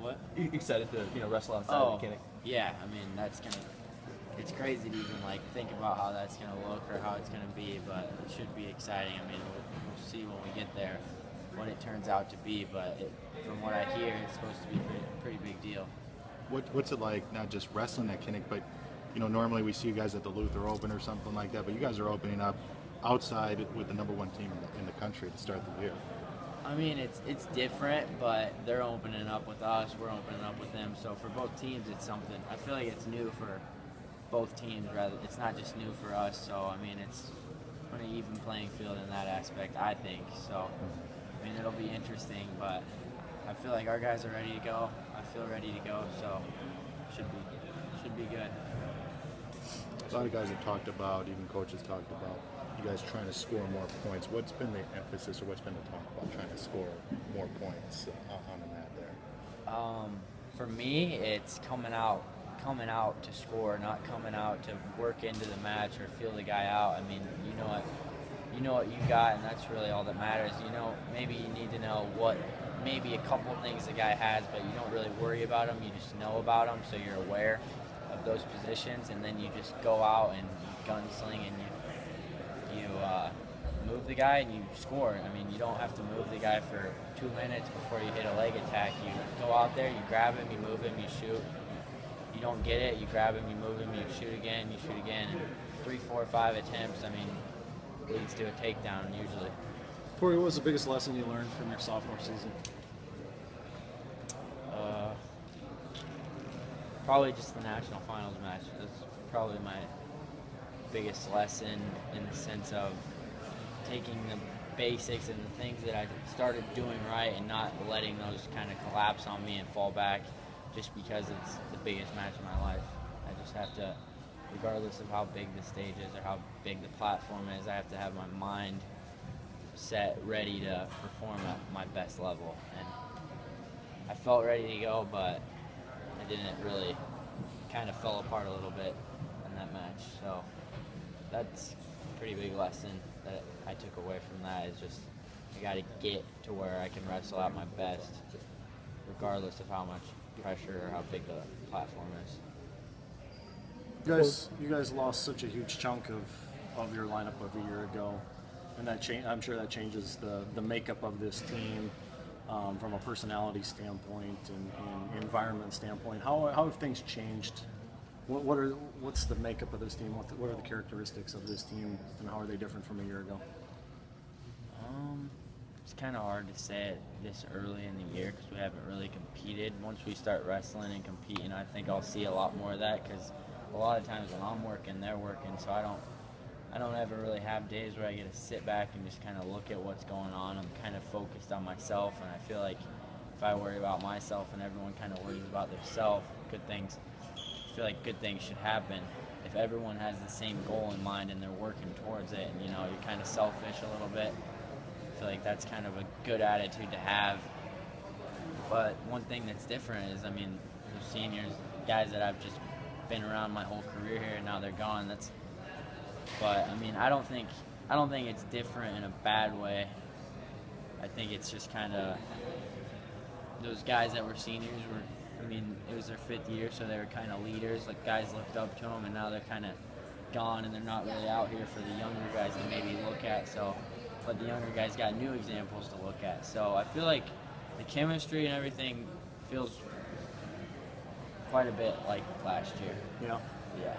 What? Excited to wrestle outside Oh, of the Kinnick? yeah. I mean, it's crazy to even like think about how that's gonna look or how it's gonna be, but it should be exciting. I mean, we'll see when we get there what it turns out to be, but from what I hear, it's supposed to be a pretty big deal. What's it like, not just wrestling at Kinnick, but normally we see you guys at the Luther Open or something like that, but you guys are opening up outside with the number one team in the country to start the year. I mean, it's different, but they're opening up with us, we're opening up with them. So for both teams, it's something. I feel like it's new for both teams, rather. It's not just new for us. So I mean, it's an even playing field in that aspect, I think. So I mean, it'll be interesting, but I feel like our guys are ready to go. I feel ready to go, so should be good. A lot of guys have talked about, even coaches talked about, you guys trying to score more points. What's been the emphasis, or what's been the talk about trying to score more points on the mat there? For me, it's coming out to score, not coming out to work into the match or feel the guy out. I mean, you know what you got, and that's really all that matters. Maybe you need to know maybe a couple things the guy has, but you don't really worry about him. You just know about him, so you're aware of those positions, and then you just go out and you gunsling and you move the guy and you score. I mean, you don't have to move the guy for 2 minutes before you hit a leg attack. You go out there, you grab him, you move him, you shoot. You don't get it, you grab him, you move him, you shoot again, and 3, 4, 5 attempts, I mean, leads to a takedown usually. Cory, what was the biggest lesson you learned from your sophomore season? Probably just the national finals match. That's probably my biggest lesson, in the sense of taking the basics and the things that I started doing right and not letting those kind of collapse on me and fall back just because it's the biggest match of my life. I just have to, regardless of how big the stage is or how big the platform is, I have to have my mind set, ready to perform at my best level. And I felt ready to go, but I didn't really, kind of fell apart a little bit in that match. So that's a pretty big lesson that I took away from that, is just I got to get to where I can wrestle at my best, regardless of how much pressure or how big the platform is. You guys lost such a huge chunk of your lineup of a year ago, and I'm sure that changes the makeup of this team from a personality standpoint and environment standpoint. How have things changed? What's the makeup of this team? What are the characteristics of this team, and how are they different from a year ago? It's kind of hard to say it this early in the year because we haven't really competed. Once we start wrestling and competing, I think I'll see a lot more of that, because a lot of times when I'm working, they're working, so I don't ever really have days where I get to sit back and just kind of look at what's going on. I'm kind of focused on myself, and I feel like if I worry about myself and everyone kind of worries about themselves, I feel like good things should happen. If everyone has the same goal in mind and they're working towards it, and you're kind of selfish a little bit, I feel like that's kind of a good attitude to have. But one thing that's different is, I mean, the seniors, guys that I've just been around my whole career here, and now they're gone. But I mean, I don't think it's different in a bad way. I think it's just kind of those guys that were seniors it was their 5th year, so they were kind of leaders. Like, guys looked up to them, and now they're kind of gone, and they're not really out here for the younger guys to maybe look at. But the younger guys got new examples to look at. So I feel like the chemistry and everything feels quite a bit like last year. Yeah. Yeah.